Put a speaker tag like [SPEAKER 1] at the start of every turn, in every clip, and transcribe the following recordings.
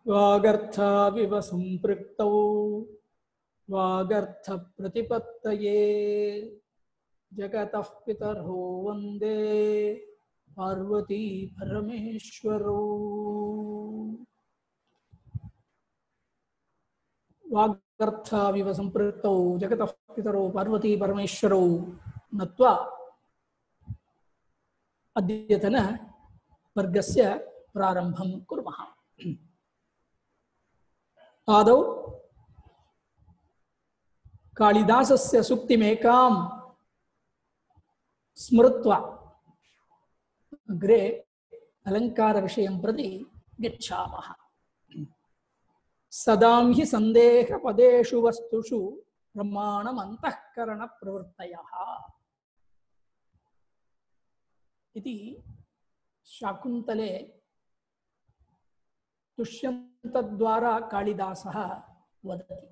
[SPEAKER 1] वागर्थाविव सम्पृक्तौ वागर्थ प्रतिपत्तये जगतः पितरो वन्दे पार्वती परमेश्वरौ। वागर्थाविव सम्पृक्तौ जगतः पितरो पार्वती परमेश्वरौ नत्वा अद्यतन वर्गस्य प्रारम्भं कुर्मः। आदौ कालिदासस्य सूक्तिमेकां स्मृत्वा अग्रे अलङ्कारविषयं प्रति गच्छामः। सदां हि सन्देहपदेषु वस्तुषु प्रमाणमन्तःकरणप्रवृत्तयः इति शाकुन्तले दुष्यन्तद्वारा कालिदासः वदति।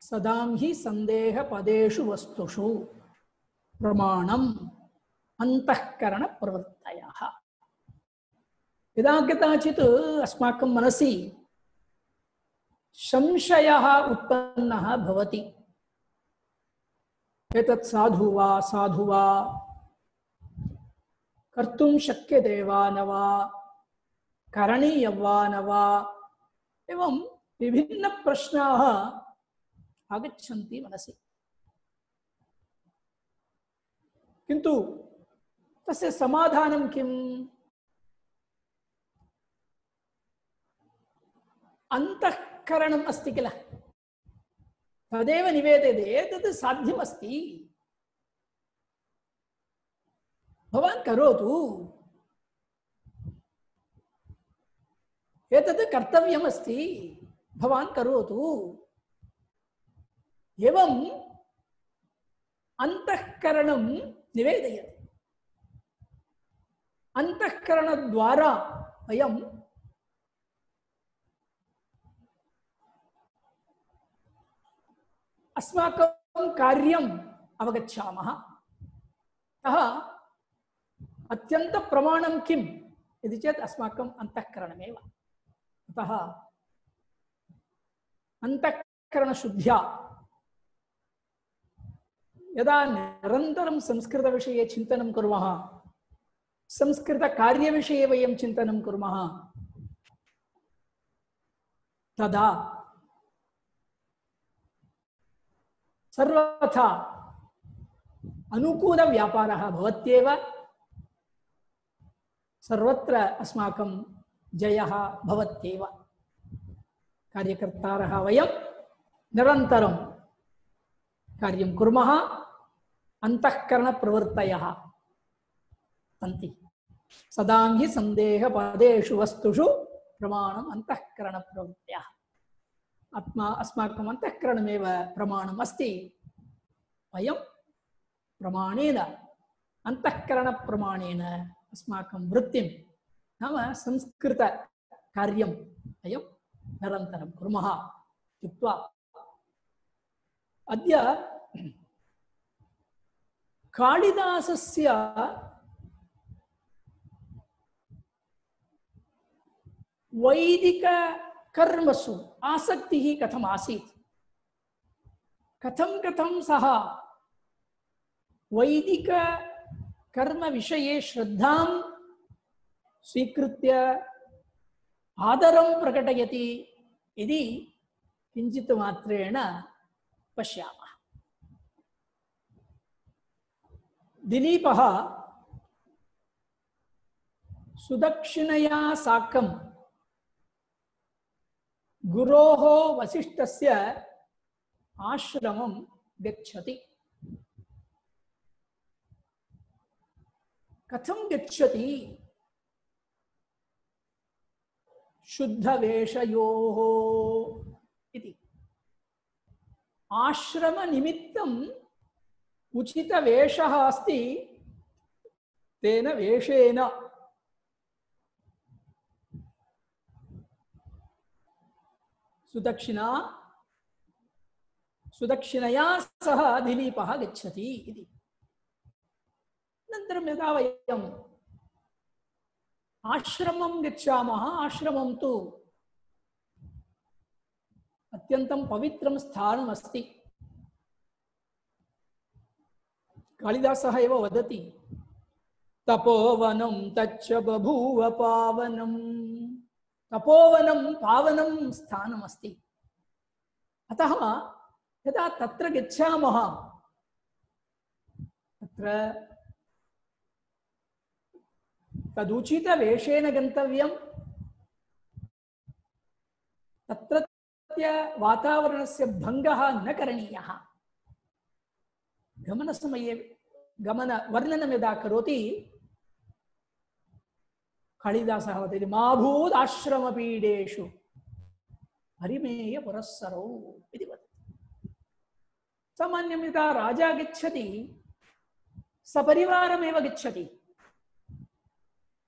[SPEAKER 1] सदां हि सन्देहपदेषु वस्तुषु प्रमाणम् अन्तःकरणप्रवृत्तयः। यदा कदाचित् अस्माकं मनसि संशयः उत्पन्नः भवति, एतत् साधु वा साधु वा, कर्तुं शक्यते वा न वा, करणीयं वा न वा, एवं विभिन्नप्रश्नाः आगच्छन्ति मनसि। किन्तु तस्य समाधानं किम्? अंतःकरणम् अस्ति किल, तदेव निवेदयते। एतत् साध्यमस्ति, भवान् करोतु, एतत् कर्तव्यमस्ति, भवान् करोतु। एवम् अंतःकरणं निवेदयति। अंतःकरणद्वारा वयं अस्माकं कार्यम् अवगच्छामः। अतः अत्यन्तप्रमाणं किम् इति चेत् अस्माकम् अन्तःकरणमेव। अतः अन्तःकरणशुद्ध्या यदा निरन्तरं संस्कृतविषये चिन्तनं कुर्मः, संस्कृतकार्यविषये वयं चिन्तनं कुर्मः, तदा सर्वथा अनुकूलव्यापारः भवत्येव। सर्वत्र अस्माकं जयः भवत्येव। कार्यकर्तारः वयं निरन्तरं कार्यं कुर्मः, अन्तःकरणप्रवृत्तयः सन्ति। सदां हि सन्देहपदेषु वस्तुषु प्रमाणम् अन्तःकरणप्रवृत्तयः। अस्माकम् अन्तःकरणमेव प्रमाणम् अस्ति। वयं प्रमाणेन, अन्तःकरणप्रमाणेन अस्माकं वृत्तिं नाम संस्कृतकार्यं वयं निरन्तरं कुर्मः इत्युक्त्वा अद्य कालिदासस्य वैदिककर्मसु आसक्तिः कथम् आसीत्, कथं सः वैदिककर्मविषये श्रद्धां स्वीकृत्य आदरं प्रकटयति इति किञ्चित् मात्रेण पश्यामः। दिलीपः सुदक्षिणया साकं गुरोः वसिष्ठस्य आश्रमं गच्छति। कथं गच्छति? शुद्धवेषयोः इति। आश्रमनिमित्तम् उचितवेषः अस्ति, तेन वेषेण सुदक्षिणया सह दिलीपः गच्छति इति। अनन्तरं यदा वयं आश्रमं गच्छामः। आश्रमं तु अत्यन्तं पवित्रं स्थानमस्ति। कालिदासः एव वदति, तपोवनं तच्च बभूव पावनं। तपोवनं पावनं स्थानमस्ति। अतः यदा तत्र गच्छामः तत्र तदुचितवेषेण गन्तव्यं। तत्रत्य वातावरणस्य भङ्गः न करणीयः। गमनसमये गमनवर्णनं यदा करोति कालिदासः वदति, मा भूदाश्रमपीडेषु हरिमेय पुरस्सरौ इति वदति। सामान्यं यदा राजा गच्छति सपरिवारमेव गच्छति,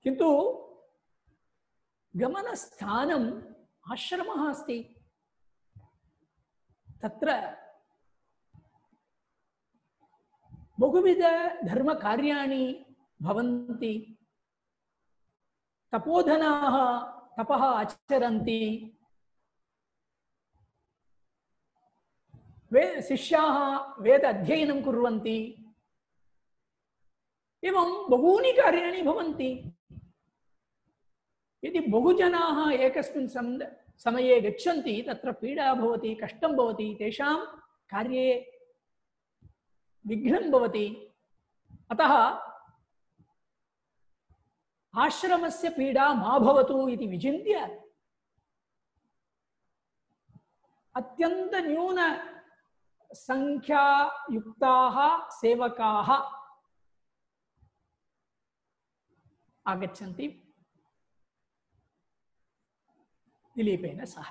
[SPEAKER 1] किन्तु गमनस्थानम् आश्रमः अस्ति। तत्र बहुविध धर्मकार्याणि भवन्ति। तपोधनाः तपः आचरन्ति। शिष्याः वेद अध्ययनं कुर्वन्ति। एवं बहूनि कार्याणि भवन्ति। यदि बहुजनाः एकस्मिन् समये गच्छन्ति तत्र पीडा भवति, कष्टं भवति, तेषां कार्ये विघ्नं भवति। अतः आश्रमस्य पीडा मा भवतु इति विचिन्त्य अत्यन्त न्यून संख्यायुक्ताः सेवकाः आगच्छन्ति दिलीपेन सह।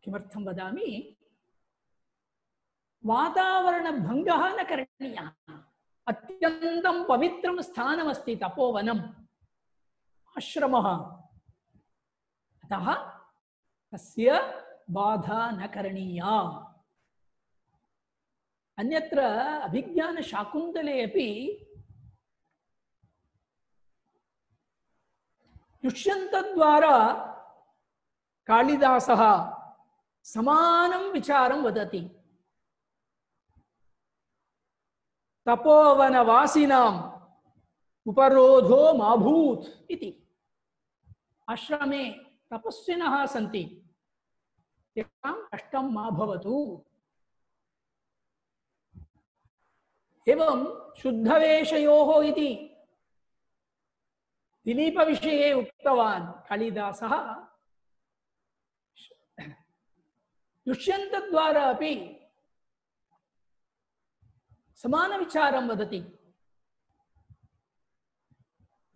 [SPEAKER 1] किमर्थं वदामि, वातावरणभङ्गः न करणीयः। अत्यन्तं पवित्रं स्थानमस्ति तपोवनम्, आश्रमः। अतः तस्य बाधा न करणीया। अन्यत्र अभिज्ञानशाकुन्तले अपि दुष्यन्तद्वारा कालिदासः समानं विचारं वदति। तपोवनवासिनाम् उपरोधो मा भूत् इति। आश्रमे तपस्विनः सन्ति, तेषां कष्टं मा भवतु। एवं शुद्धवेषयोः इति दिलीपविषये उक्तवान् कालिदासः। दुष्यन्तद्वारा अपि समानविचारं वदति।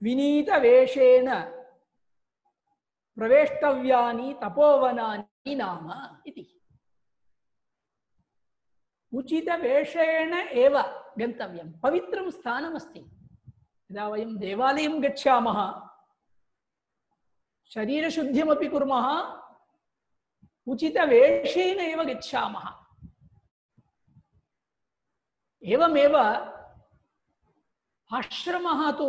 [SPEAKER 1] विनीतवेषेण प्रवेष्टव्यानि तपोवनानि नाम इति। उचितवेषेण एव गन्तव्यं। पवित्रं स्थानमस्ति। यदा वयं देवालयं गच्छामः, शरीरशुद्धिमपि कुर्मः, उचितवेषेण एव गच्छामः। एवमेव आश्रमः तु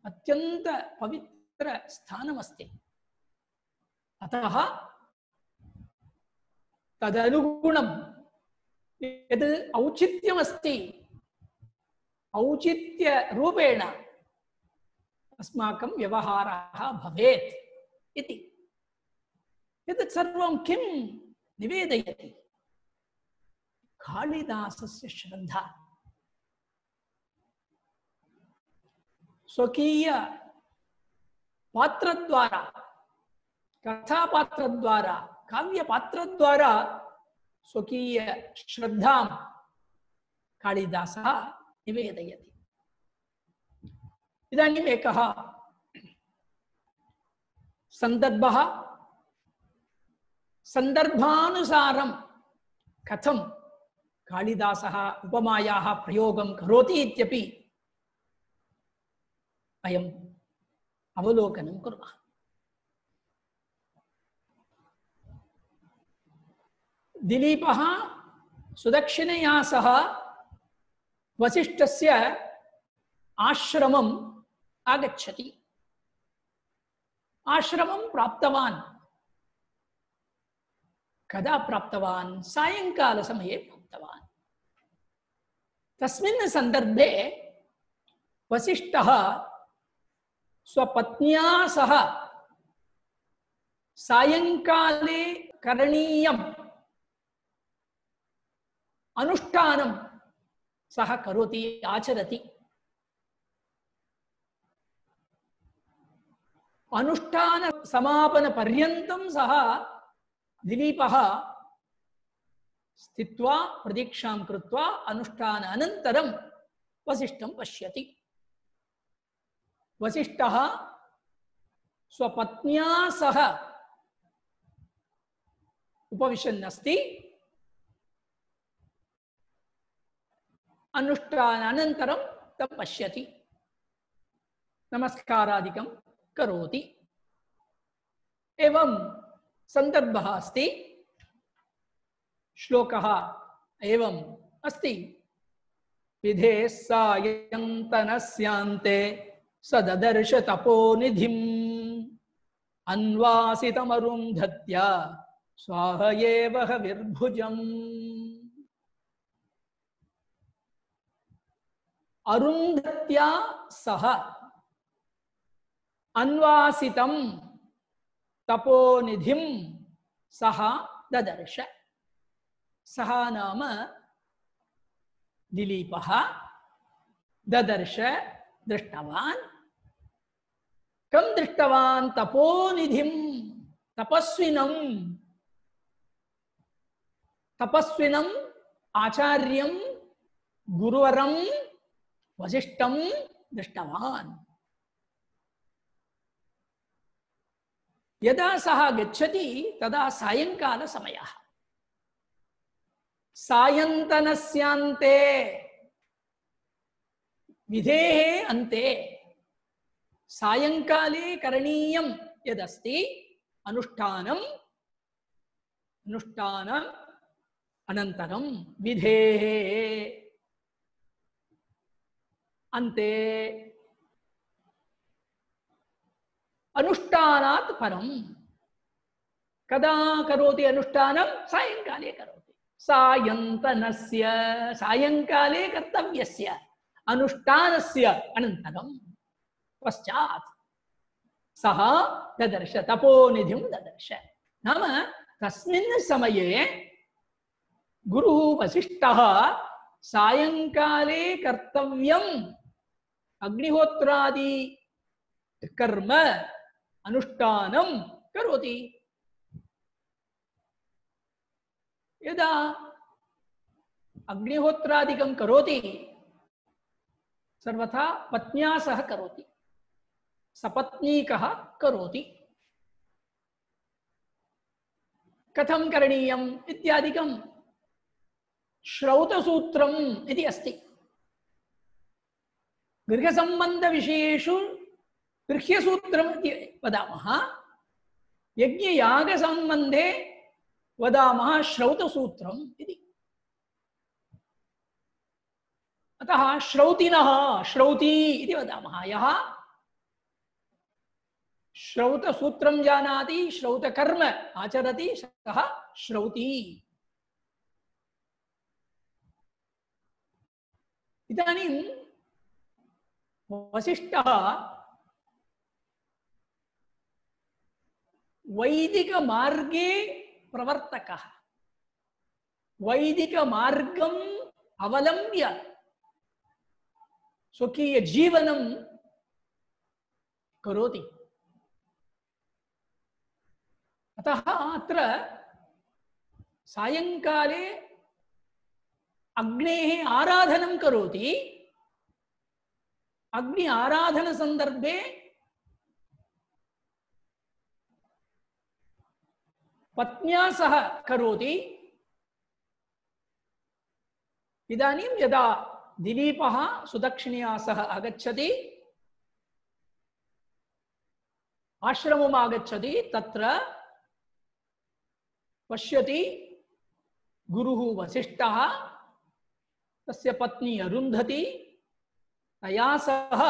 [SPEAKER 1] अत्यन्त पवित्र स्थानमस्ति। अतः तदनुगुणं यद् औचित्यमस्ति, औचित्यरूपेण अस्माकं व्यवहारः भवेत् इति। एतत् सर्वं किं निवेदयति? कालिदासस्य श्रद्धा। स्वकीय पात्रद्वारा, कथापात्रद्वारा, काव्यपात्रद्वारा स्वकीय श्रद्धां कालिदासः निवेदयति। इदानीम् एकः सन्दर्भः, सन्दर्भानुसारं कथं कालिदासः उपमायाः प्रयोगं करोति इत्यपि वयम् अवलोकनं कुर्मः। दिलीपः सुदक्षिणया सह वसिष्ठस्य आश्रमम् आगच्छति। आश्रमं प्राप्तवान्। कदा प्राप्तवान्? सायंकालसमये प्राप्तवान्। तस्मिन् सन्दर्भे वसिष्ठः स्वपत्न्या सह सायंकाले करणीयम् अनुष्ठानं सः करोति, आचरति। अनुष्ठान समापन पर्यन्तं सः दिलीपः स्थित्वा प्रतीक्षां कृत्वा अनुष्ठान अनन्तरं वसिष्ठं पश्यति। वसिष्ठः स्वपत्न्या सह उपविशन् अस्ति। अनुष्ठान अनन्तरं तं पश्यति, नमस्कारादिकं करोति। एवं सन्दर्भः अस्ति। श्लोकः एवम् अस्ति। विधेः सायन्तनस्यान्ते स ददर्श तपोनिधिम् अन्वासितमरुन्धत्या स्वाहयेव हविर्भुजम्। अरुन्धत्या सह अन्वासितं तपोनिधिं सह ददर्श। सह नाम दिलीपः ददर्श, दृष्टवान्। कं दृष्टवान्? तपोनिधिं, तपस्विनं। तपस्विनम् आचार्यं गुरुवरं वसिष्ठं दृष्टवान्। यदा सः गच्छति तदा सायंकाल समयः। सायन्तनस्यान्ते, विधेः अन्ते, सायंकाले करणीयं यदस्ति अनुष्ठानम्, अनुष्ठान अनन्तरं विधेः अन्ते, अनुष्ठानात् परं। कदा करोति अनुष्ठानं? सायंकाले करोति। सायन्तनस्य, सायंकाले कर्तव्यस्य अनुष्ठानस्य अनन्तरं पश्चात् सः ददर्श, तपोनिधिं ददर्श। नाम तस्मिन् समये गुरुः वसिष्ठः सायंकाले कर्तव्यम् अग्निहोत्रादि कर्म अनुष्ठानं करोति। यदा अग्निहोत्रादिकं करोति सर्वथा पत्न्या सह करोति, सपत्नीकः करोति। कथं करणीयम् इत्यादिकं श्रौतसूत्रम् इति अस्ति। गृहसम्बन्धविषयेषु गृह्यसूत्रम् इति वदामः। यज्ञयागसम्बन्धे वदामः श्रौतसूत्रम् इति। अतः श्रौतिनः, श्रौती इति वदामः। यः श्रौतसूत्रं जानाति, श्रौतकर्म आचरति, सः श्रौती। इदानीं वसिष्ठः वैदिक मार्गे प्रवर्तकः। वैदिक मार्गम् अवलम्ब्य स्वकीय जीवनं करोति। अतः अत्र सायंकाले अग्नेः आराधनं करोति। अग्नि आराधन संदर्भे पत्न्या सह करोति। इदानीं यदा दिलीपः सुदक्षिणया सह आगच्छति, आश्रमम् आगच्छति, तत्र पश्यति गुरुः वसिष्ठः, तस्य पत्नी अरुन्धती तया सह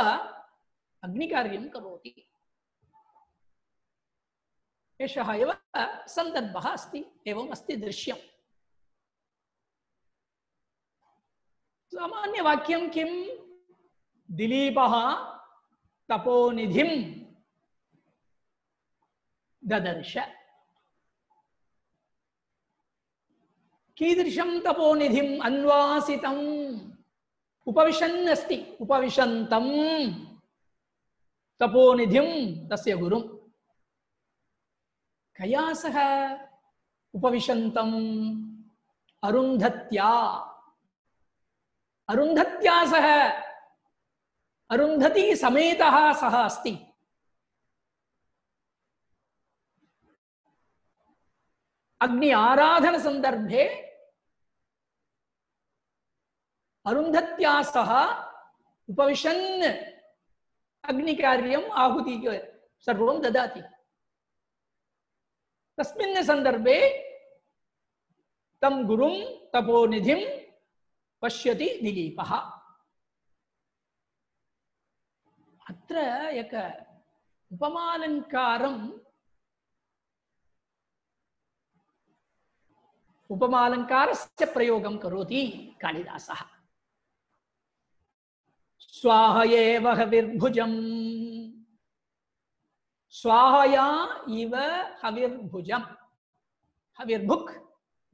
[SPEAKER 1] अग्निकार्यं करोति। एषः एव सन्दर्भः अस्ति, एवम् अस्ति दृश्यम्। सामान्यवाक्यं किं? दिलीपः तपोनिधिं ददर्श। कीदृशं तपोनिधिम्? अन्वासितम्, उपविशन् अस्ति, उपविशन्तं तपोनिधिं, तस्य गुरुं। कया सह उपविशन्तम्? अरुन्धत्या, अरुन्धत्या सह, अरुन्धती समेतः सः अस्ति। अग्नि आराधन संदर्भे अरुन्धत्या सह उपविशन् अग्निकार्यम् आहुति सर्वं ददाति। तस्मिन् संदर्भे तं गुरुं तपोनिधिं पश्यति दिलीपः। अत्र एक उपमालङ्कारम् उपमालङ्कारस्य प्रयोगं करोति कालिदासः। स्वाहयेव हविर्भुजम्, स्वाहया इव हविर्भुजम्। हविर्भुक्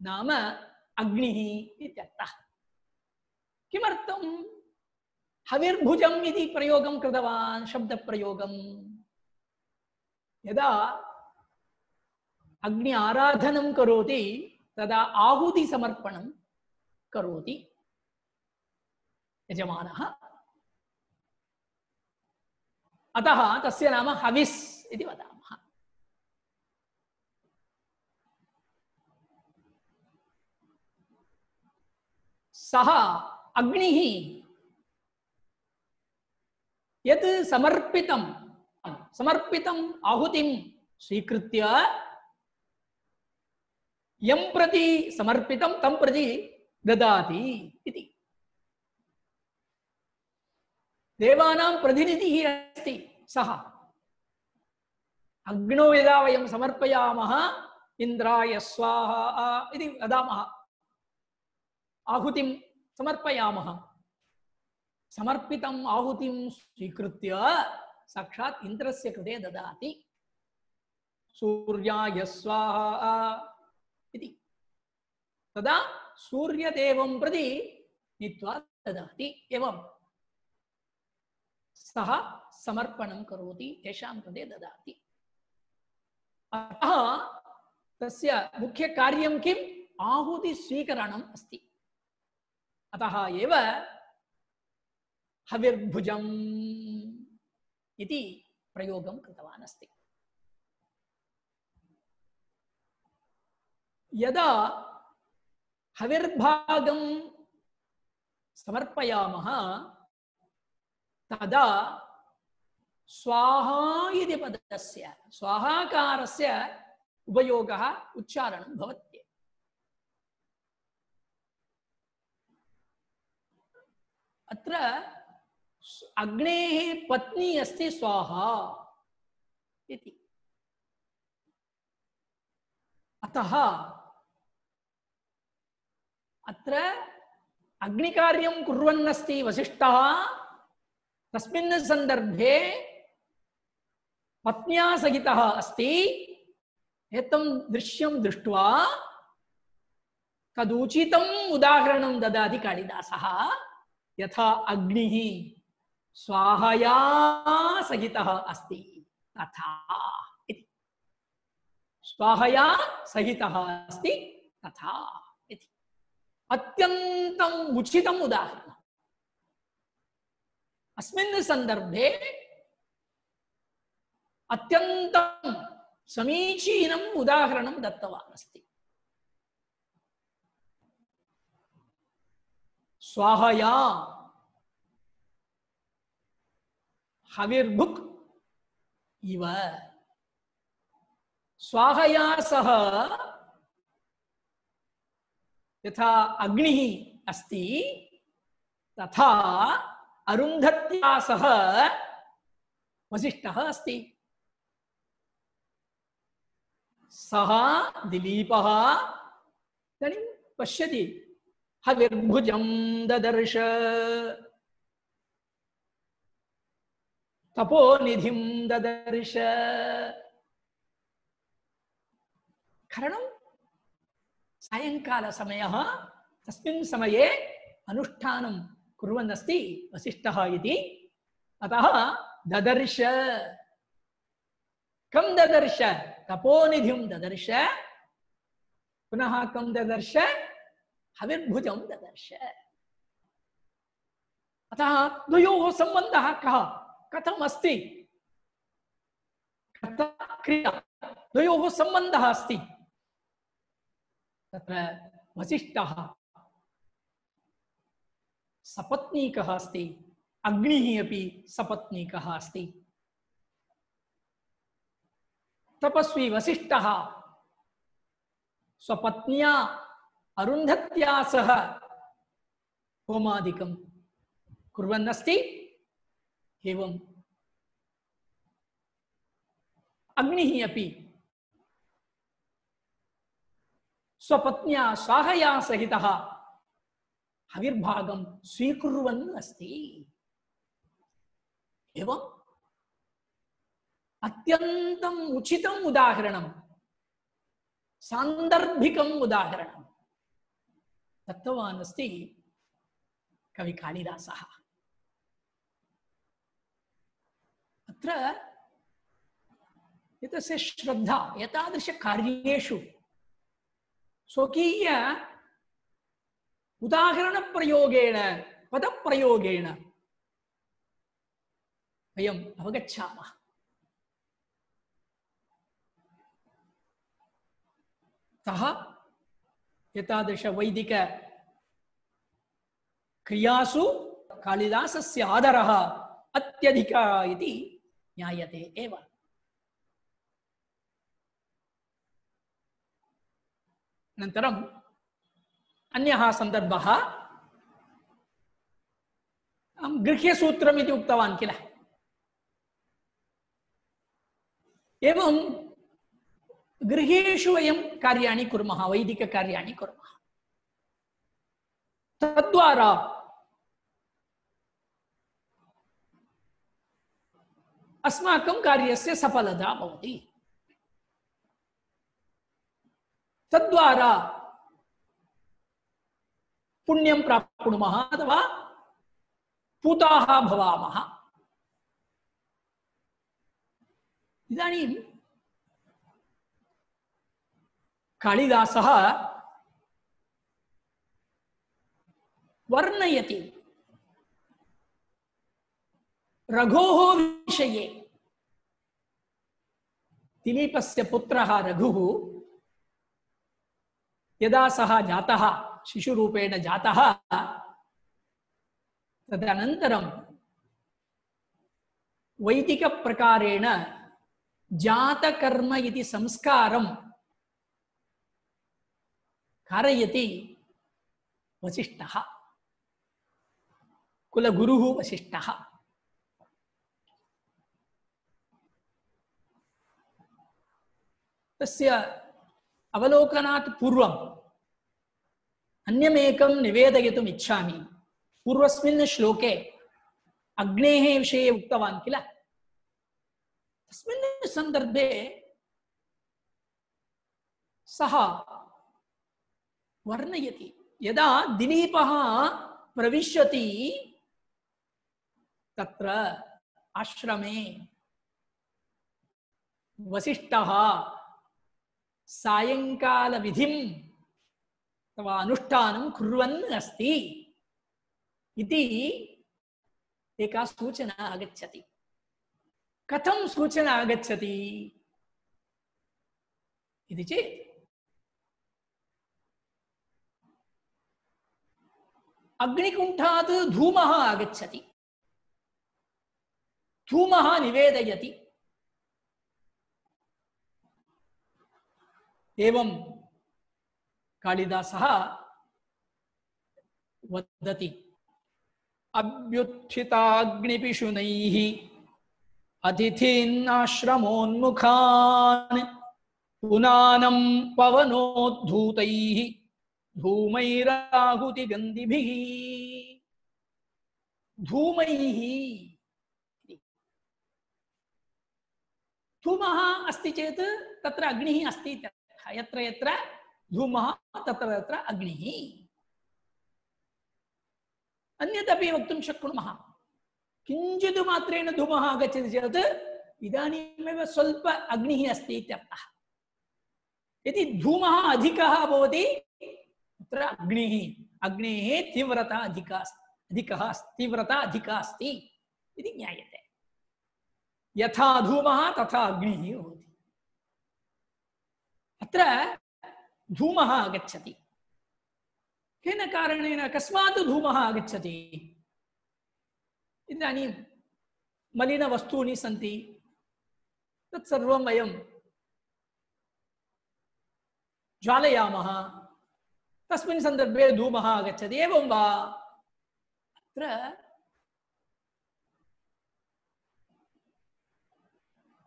[SPEAKER 1] नाम अग्निः इत्यर्थः। किमर्थं हविर्भुजम् इति प्रयोगं कृतवान्? शब्दप्रयोगं यदा अग्नि आराधनं करोति तदा आहुति समर्पणं करोति यजमानः, अतः तस्य नाम हविस् इति वदामः। सः अग्निः यत् समर्पितं आहुतिं स्वीकृत्य यं प्रति समर्पितं तं प्रति ददाति इति। देवानां प्रतिनिधिः अस्ति सः। अग्नौ यदा वयं समर्पयामः इन्द्राय स्वाहा इति वदामः, आहुतिं समर्पयामः, समर्पितम् आहुतिं स्वीकृत्य साक्षात् इन्द्रस्य कृते ददाति। सूर्याय स्वाहा इति तदा सूर्यदेवं प्रति नीत्वा ददाति। एवं सः समर्पणं करोति, तेषां कृते ददाति। अतः तस्य मुख्यकार्यं किम्? आहुतिस्वीकरणम् अस्ति। अतः एव हविर्भुजम् इति प्रयोगं कृतवान् अस्ति। यदा हविर्भागं समर्पयामः तदा स्वाहा इति पदस्य, स्वाहाकारस्य उपयोगः उच्चारणं भवति। अत्र अग्नेः पत्नी अस्ति स्वाहा इति। अतः अत्र अग्निकार्यं कुर्वन्नस्ति वसिष्ठः। तस्मिन् सन्दर्भे पत्न्या सहितः अस्ति। एतं दृश्यं दृष्ट्वा तदुचितम् उदाहरणं ददाति कालिदासः। यथा अग्निः स्वाहया सहितः अस्ति तथा इति। स्वाहया सहितः अस्ति तथा इति अत्यन्तम् उचितम् उदाहरणम्। अस्मिन् सन्दर्भे अत्यन्तं समीचीनम् उदाहरणं दत्तवान् अस्ति। स्वाहया हविर्भुक् इव। स्वाहया सह यथा अग्निः अस्ति तथा अरुन्धत्या सह वसिष्ठः अस्ति। सः दिलीपः इदानीं पश्यति हविर्भुजं ददर्श तपोनिधिं ददर्श कारणं सायंकालसमयः तस्मिन् समये अनुष्ठानं कुर्वन् अस्ति वसिष्ठः इति अतः ददर्श कं ददर्श तपोनिधिं ददर्श पुनः कं ददर्श हविर्भुजं ददर्श अतः द्वयोः सम्बन्धः कः कथम् अस्ति क्रिया द्वयोः सम्बन्धः अस्ति तत्र वसिष्ठः सपत्नीकः अस्ति अग्निः अपि सपत्नीकः अस्ति तपस्वी वसिष्ठः स्वपत्न्या अरुन्धत्या सह होमादिकं कुर्वन् अस्ति एवं अग्निः अपि स्वपत्न्या स्वाहया सहितः हविर्भागं स्वीकुर्वन् अस्ति एवं अत्यन्तम् उचितम् उदाहरणं सान्दर्भिकम् उदाहरणं दत्तवान् अस्ति कवि कालिदासः अत्र एतस्य श्रद्धा एतादृश कार्येषु स्वकीय उदाहरणप्रयोगेण पदप्रयोगेण वयम् अवगच्छामः अतः एतादृश वैदिक क्रियासु कालिदासस्य आदरः अत्यधिकः इति ज्ञायते एव अनन्तरम् अन्यः सन्दर्भः गृह्यसूत्रम् इति उक्तवान् किल एवं गृहेषु वयं कार्याणि कुर्मः वैदिककार्याणि कुर्मः तद्वारा अस्माकं कार्यस्य सफलता भवति तद्वारा पुण्यं प्राप्नुमः अथवा पूताः भवामः इदानीं कालिदासः वर्णयति रघोः विषये दिलीपस्य पुत्रः रघुः यदा सः जातः शिशुरूपेण जातः तदनन्तरं वैदिकप्रकारेण जातकर्म इति संस्कारं कारयति वसिष्ठः कुलगुरुः वसिष्ठः तस्य अवलोकनात् पूर्वम् अन्यमेकं निवेदयितुम् इच्छामि पूर्वस्मिन् श्लोके अग्नेः विषये उक्तवान् किल तस्मिन् सन्दर्भे सः वर्णयति यदा दिलीपः प्रविशति तत्र आश्रमे वसिष्ठः सायंकाल विधिं अथवा अनुष्ठानं कुर्वन् अस्ति इति एका सूचना आगच्छति कथं सूचना आगच्छति इति चेत् अग्निकुण्ठात् धूमः आगच्छति धूमः निवेदयति एवं कालिदासः वदति अभ्युत्थिताग्निपिशुनैः अतिथीन् आश्रमोन्मुखान् पुनानं पवनोद्धूतैः धूमैराहुतिगन्धिभिः। धूमैः, धूमः अस्ति चेत् तत्र अग्निः अस्ति इत्यर्थः। यत्र यत्र धूमः तत्र तत्र अग्निः। अन्यदपि वक्तुं शक्नुमः। किञ्चित् मात्रेण धूमः आगच्छति चेत् इदानीमेव स्वल्प अग्निः अस्ति इत्यर्थः। यदि धूमः अधिकः भवति तत्र अग्निः, अग्नेः तीव्रता अधिका अस्ति इति ज्ञायते। यथा धूमः तथा अग्निः भवति। अत्र धूमः आगच्छति। केन कारणेन, कस्मात् धूमः आगच्छति? इदानीं मलिनवस्तूनि सन्ति, तत्सर्वं वयं ज्वालयामः, तस्मिन् सन्दर्भे धूमः आगच्छति, एवं वा? अत्र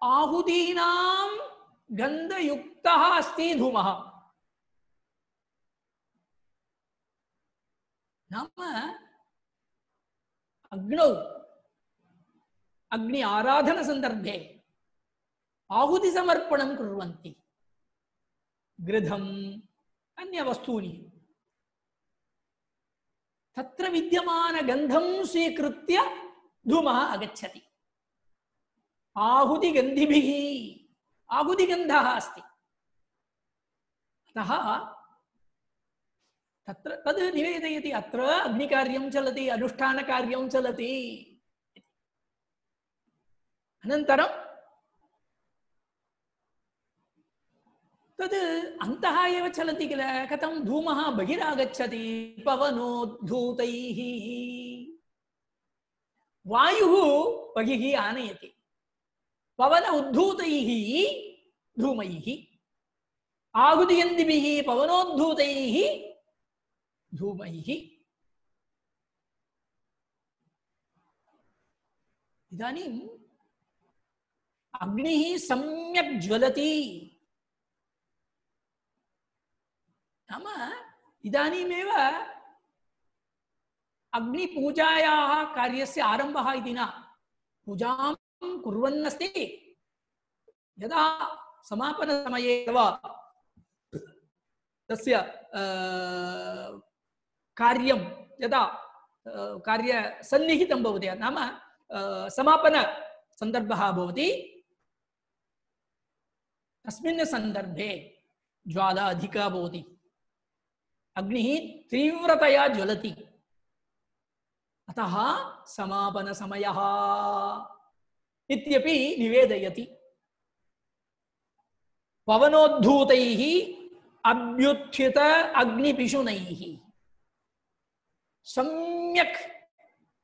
[SPEAKER 1] आहुतीनां गन्धयुक्तः अस्ति धूमः। नाम अग्नौ अग्नि आराधन सन्दर्भे आहुति समर्पणं कुर्वन्ति। घृतम् अन्यवस्तूनि तत्र विद्यमान गन्धं स्वीकृत्य धूमः आगच्छति। आहुतिगन्धिभिः, आहुतिगन्धः अस्ति। अतः तत्र तद् निवेदयति, अत्र अग्निकार्यं चलति, अनुष्ठानकार्यं चलति। अनन्तरं तद् अन्तः एव चलति किल, कथं धूमः बहिरागच्छति? पवनोद्धूतैः, वायुः बहिः आनयति। पवन उद्धूतैः धूमैः, आहुतिगन्धिभिः पवनोद्धूतैः धूमैः। इदानीम् अग्निः सम्यक् ज्वलति। नाम इदानीमेव अग्निपूजायाः कार्यस्य आरम्भः इति न, पूजां कुर्वन्नस्ति। यदा समापनसमये एव तस्य कार्यं यदा कार्यसन्निहितं भवति, नाम समापनसन्दर्भः भवति, तस्मिन् सन्दर्भे ज्वाला अधिका भवति, अग्निः तीव्रतया ज्वलति। अतः समापनसमयः इत्यपि निवेदयति। पवनोद्धूतैः अभ्युत्थित अग्निपिशुनैः, सम्यक्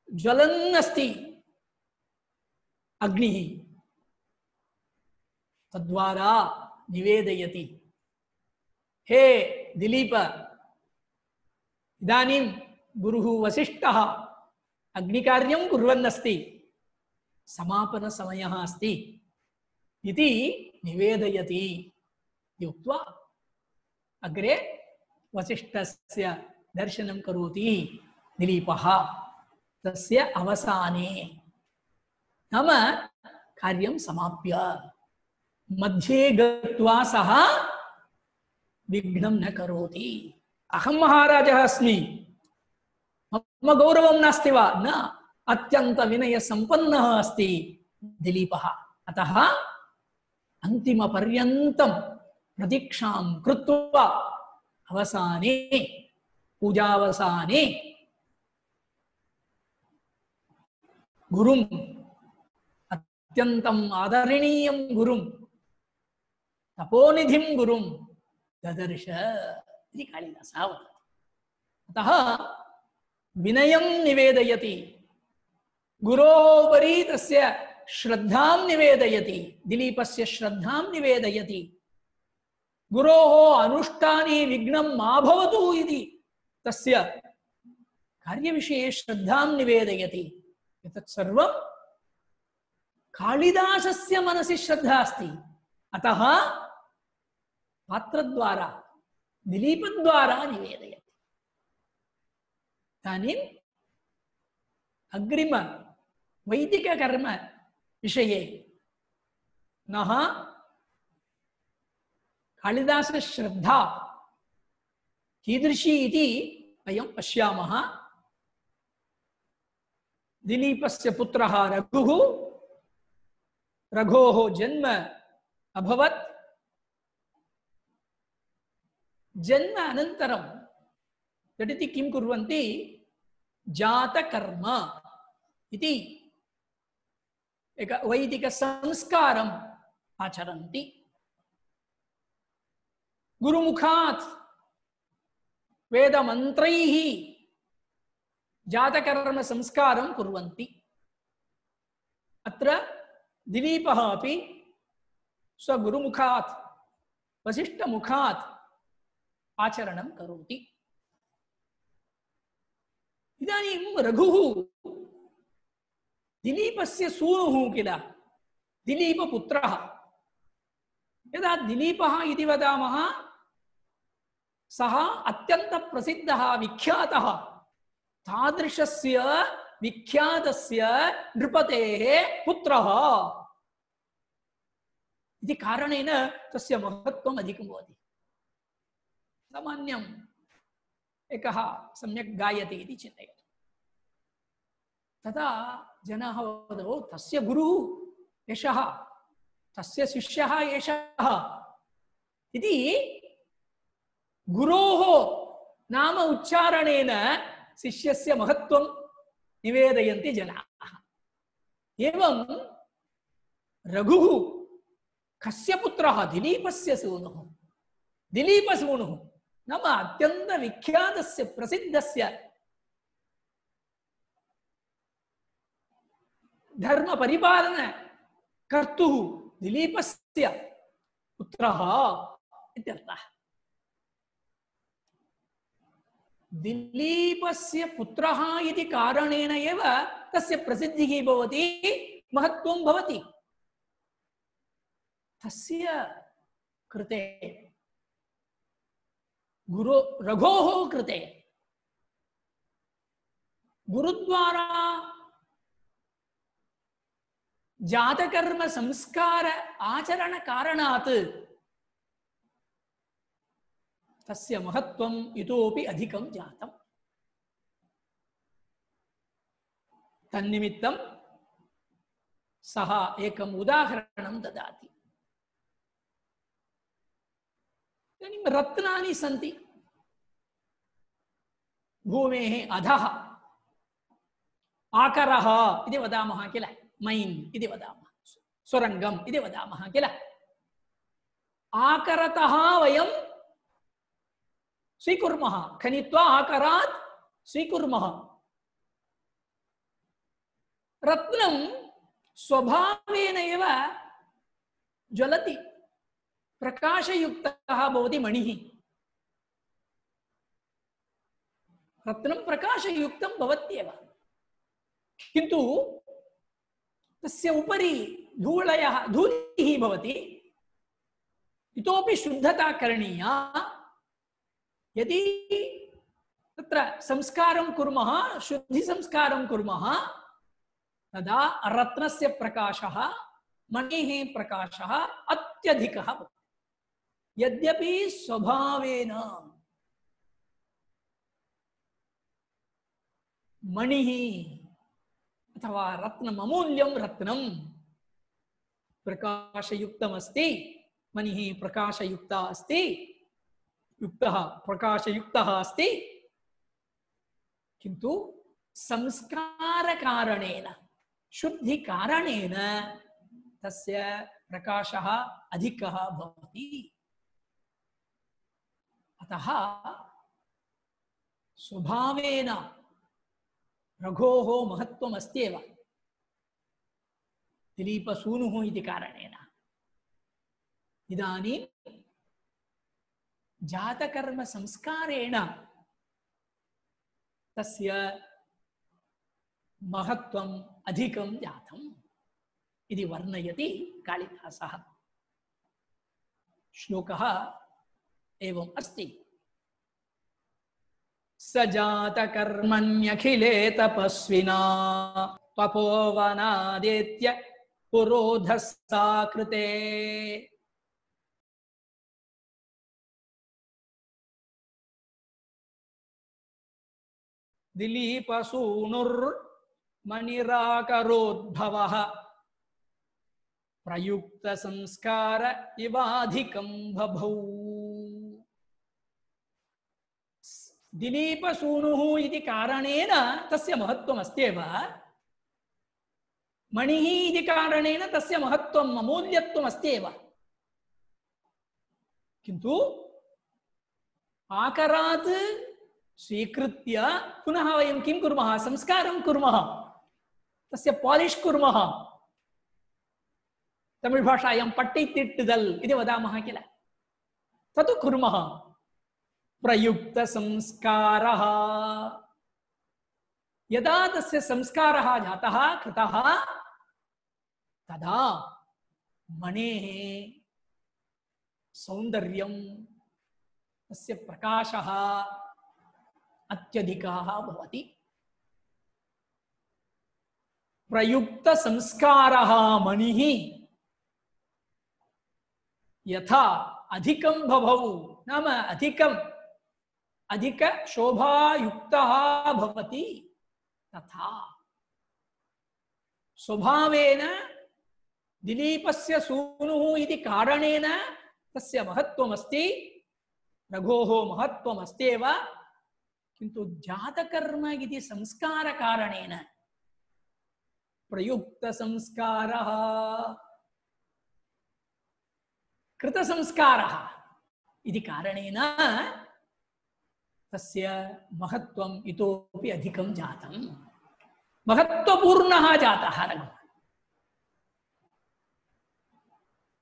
[SPEAKER 1] ज्वलन् अस्ति अग्निः, तद्वारा निवेदयति, हे दिलीप, इदानीं गुरुः वसिष्ठः अग्निकार्यं कुर्वन् अस्ति, समापनसमयः अस्ति इति निवेदयति। उक्त्वा अग्रे वसिष्ठस्य दर्शनं करोति दिलीपः। तस्य अवसाने नाम कार्यं समाप्य मध्ये गत्वा सः विघ्नं न करोति। अहं महाराजः अस्मि, मम गौरवं नास्ति वा? न, अत्यन्त विनयसम्पन्नः अस्ति दिलीपः। अतः अन्तिमपर्यन्तं प्रतीक्षां कृत्वा अवसाने, पूजावसाने गुरुं, अत्यन्तम् आदरणीयं गुरुं, तपोनिधिं गुरुं ददर्श इति कालिदासः वदति। अतः विनयं निवेदयति, गुरोः उपरि तस्य श्रद्धां निवेदयति, दिलीपस्य श्रद्धां निवेदयति, गुरोः अनुष्ठाने विघ्नं मा भवतु इति तस्य कार्यविषये श्रद्धां निवेदयति। एतत् सर्वं कालिदासस्य मनसि श्रद्धा अस्ति। अतः पात्रद्वारा दिलीपद्वारा निवेदयति। इदानीम् अग्रिम वैदिककर्म विषये नः कालिदासश्रद्धा कीदृशी इति वयं पश्यामः। दिलीपस्य पुत्रः रघुः, रघोः जन्म अभवत्। जन्म अनन्तरं झटिति किं कुर्वन्ति? जातकर्म इति एक वैदिकसंस्कारम् आचरन्ति। गुरुमुखात् वेदमन्त्रैः जातकर्म संस्कारं कुर्वन्ति। अत्र दिलीपः अपि स्वगुरुमुखात् वसिष्ठमुखात् आचरणं करोति। इदानीं रघुः दिलीपस्य सूनुः किल, दिलीपपुत्रः। यदा दिलीपः इति वदामः सः अत्यन्तप्रसिद्धः विख्यातः, तादृशस्य विख्यातस्य नृपतेः पुत्रः इति कारणेन तस्य महत्त्वम् अधिकं भवति। सामान्यम् एकः सम्यक् गायति इति चिन्तयतु, तदा जनाः वदन्ति तस्य गुरुः एषः, तस्य शिष्यः एषः इति गुरोः नाम उच्चारणेन शिष्यस्य महत्त्वं निवेदयन्ति जनाः। एवं रघुः कस्य पुत्रः? दिलीपस्य सूनुः। दिलीपसूनुः नाम अत्यंत विख्यातस्य प्रसिद्धस्य धर्म परिपालन कर्तुः दिलीपस्य पुत्रः इत्यर्थः। दिलीपस्य पुत्रः इति कारणेन एव तस्य प्रसिद्धिः भवति, महत्त्वं भवति। तस्य कृते गुरु रघोः कृते गुरुद्वारा जातकर्म संस्कार आचरण कारणात् तस्य महत्त्वम् इतोपि अधिकं जातम्। तन्निमित्तं सः एकम् उदाहरणं ददाति। इदानीं रत्नानि सन्ति भूमेः अधः, आकरः इति वदामः किल, मैन् इति वदामः, सुरङ्गम् इति वदामः किल। आकरतः वयं स्वीकुर्मः, खनित्वा आकरात् स्वीकुर्मः। रत्नं स्वभावेन एव ज्वलति, प्रकाशयुक्तः भवति मणिः। रत्नं प्रकाशयुक्तं भवत्येव, किन्तु तस्य उपरि धूलिः भवति। इतोपि शुद्धता करणीया। यदि तत्र संस्कारं कुर्मः, शुद्धिसंस्कारं कुर्मः, तदा रत्नस्य प्रकाशः, मणेः प्रकाशः अत्यधिकः भवति। यद्यपि स्वभावेन मणिः अथवा रत्नम्, अमूल्यं रत्नं प्रकाशयुक्तमस्ति, मणिः प्रकाशयुक्ता अस्ति, युक्तः प्रकाशयुक्तः अस्ति, किन्तु संस्कारकारणेन, शुद्धिकारणेन तस्य प्रकाशः अधिकः भवति। अतः स्वभावेन रघोः महत्त्वम् अस्त्येव, दिलीपसूनुः इति कारणेन। इदानीं जातकर्म संस्कारेण तस्य महत्त्वम् अधिकं जातम् इति वर्णयति कालिदासः। श्लोकः एवम् अस्ति। सजात कर्मण्यखिले तपस्विना तपोवनादेत्य पुरोधसा कृते। दिलीपसूनुर्मणिराकरोद्भवः प्रयुक्त संस्कार इवाधिकं बभौ। दिलीपसूनुः इति कारणेन तस्य महत्त्वम् अस्त्येव। मणिः इति कारणेन तस्य महत्त्वम् अमूल्यत्वम् अस्त्येव। किन्तु आकरात् स्वीकृत्य पुनः वयं किं कुर्मः? संस्कारं कुर्मः, तस्य पालिश् कुर्मः। तमिळ् भाषायां पट्टितिट्टुदल् इति वदामः किल, तत् कुर्मः। प्रयुक्त संस्कारः, यदा तस्य संस्कारः जातः कृतः तदा मणेः सौन्दर्यं, तस्य प्रकाशः अत्यधिकः भवति। प्रयुक्त संस्कारः मणिः यथा अधिकं बभौ, नाम अधिक शोभायुक्तः भवति, तथा स्वभावेन दिलीपस्य सूनुः इति कारणेन तस्य महत्त्वमस्ति, रघोः महत्त्वमस्त्येव। किन्तु जातकर्म इति संस्कारकारणेन प्रयुक्तसंस्कारः कृतसंस्कारः इति कारणेन तस्य महत्त्वम् इतोपि अधिकं जातं, महत्त्वपूर्णः जातः रघुः।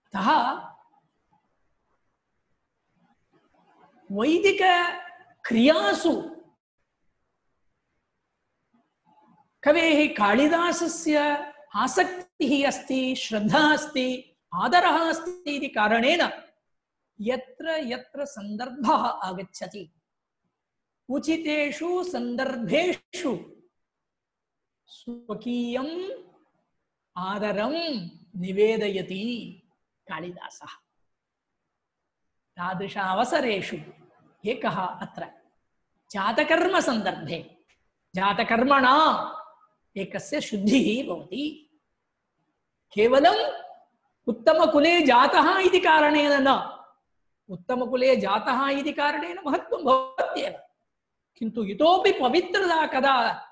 [SPEAKER 1] अतः वैदिकक्रियासु कवेः कालिदासस्य आसक्तिः अस्ति, श्रद्धा अस्ति, आदरः अस्ति इति कारणेन यत्र यत्र सन्दर्भः आगच्छति उचितेषु सन्दर्भेषु स्वकीयम् आदरं निवेदयति कालिदासः। तादृश अवसरेषु एकः अत्र जातकर्म सन्दर्भे जातकर्मणा एकस्य शुद्धिः भवति। केवलम् उत्तमकुले जातः इति कारणेन न, उत्तमकुले जातः इति कारणेन महत्त्वं भवत्येव, किन्तु इतोपि पवित्रता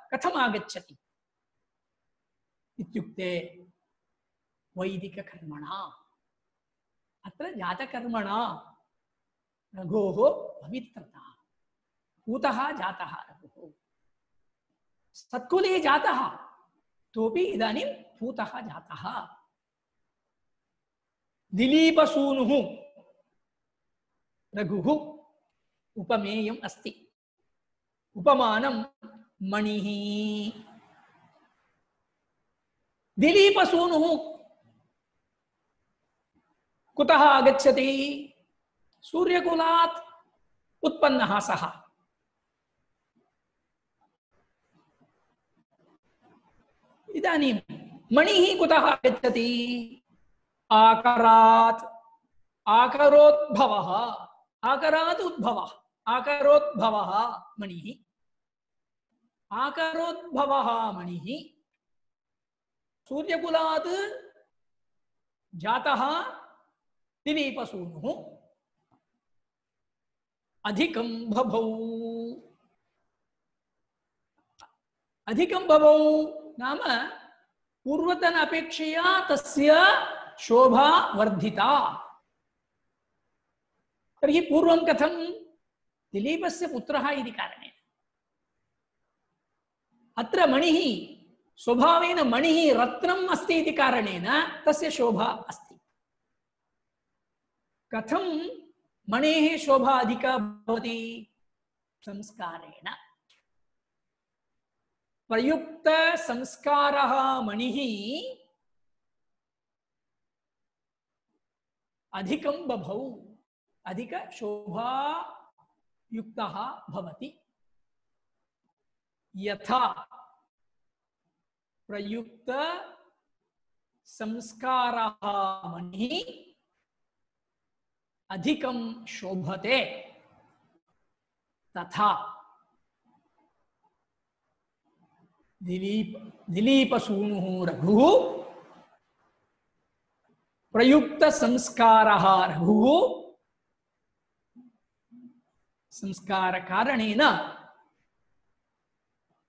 [SPEAKER 1] कथम् आगच्छति इत्युक्ते वैदिककर्मणा। अत्र जातकर्मणा रघोः पवित्रता, पूतः जातः रघुः, सत्कुले जातः, तोपि इदानीं पूतः जातः। दिलीपसूनुः रघुः उपमेयम् अस्ति। उपमानं मणिः। दिलीपसूनुः कुतः आगच्छति? सूर्यकुलात् उत्पन्नः सः। इदानीं मणिः कुतः आगच्छति? आकरात्, आकरोद्भवः, आकरात् उद्भवः, आकरोद्भवः मणिः। आकरोद्भवः मणिः सूर्यकुलात् जातः दिलीपसूनुः अधिकं बभौ। अधिकं बभौ नाम पूर्वतन अपेक्षया तस्य शोभा वर्धिता। तर्हि पूर्वं कथं? दिलीपस्य पुत्रः इति कारणेन। अत्र मणिः स्वभावेन मणिः रत्नम् अस्ति इति कारणेन तस्य शोभा अस्ति। कथं मणेः शोभा अधिका भवति? संस्कारेण। प्रयुक्त संस्कारः मणिः अधिकं बभौ। अधिक शोभायुक्तः भवति। यथा प्रयुक्त संस्कारः मणिः अधिकं शोभते तथा दिलीपसूनुः रघुः प्रयुक्त संस्कारः रघुः संस्कार कारणेन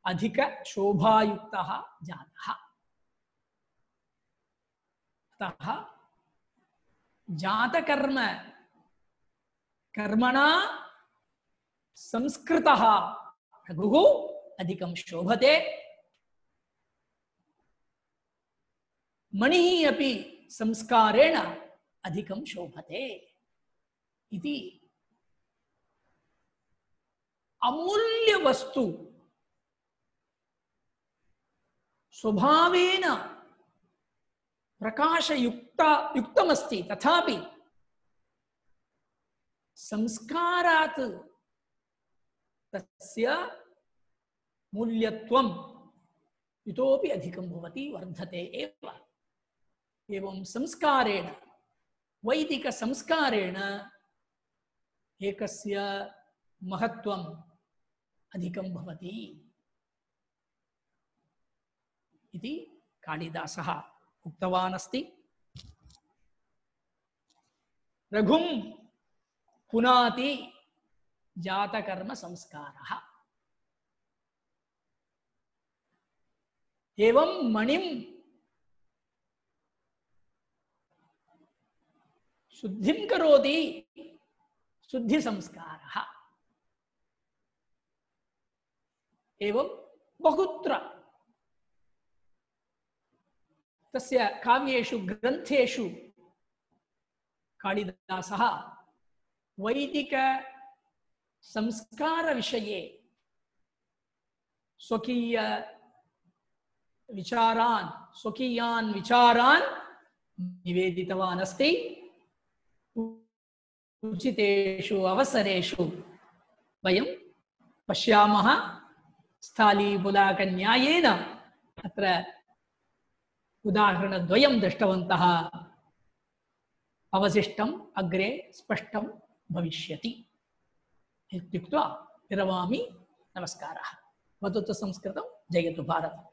[SPEAKER 1] अधिक शोभायुक्तः जातः। अतः जातकर्म कर्मणा संस्कृतः रघुः अधिकं शोभते। मणिः अपि संस्कारेण अधिकं शोभते इति अमूल्य वस्तु स्वभावेन प्रकाशयुक्तमस्ति, तथापि संस्कारात् तस्य मूल्यत्वम् इतोपि अधिकं भवति, वर्धते एव। एवं संस्कारेण वैदिक संस्कारेण एकस्य महत्त्वम् अधिकं भवति इति कालिदासः उक्तवान् अस्ति। रघुं पुनाति जातकर्म संस्कारः। एवं मणिं शुद्धिं करोति शुद्धि संस्कारः। एवं बहुत्र तस्य काव्येषु ग्रन्थेषु कालिदासः वैदिक संस्कार विषये स्वकीयान् विचारान् निवेदितवान् अस्ति। उचितेषु अवसरेषु वयं पश्यामः। स्थालीबुलाकन्यायेन अत्र उदाहरणद्वयं दृष्टवन्तः। अवशिष्टम् अग्रे स्पष्टं भविष्यति इत्युक्त्वा विरमामि। नमस्कारः। वदतु संस्कृतं, जयतु भारतम्।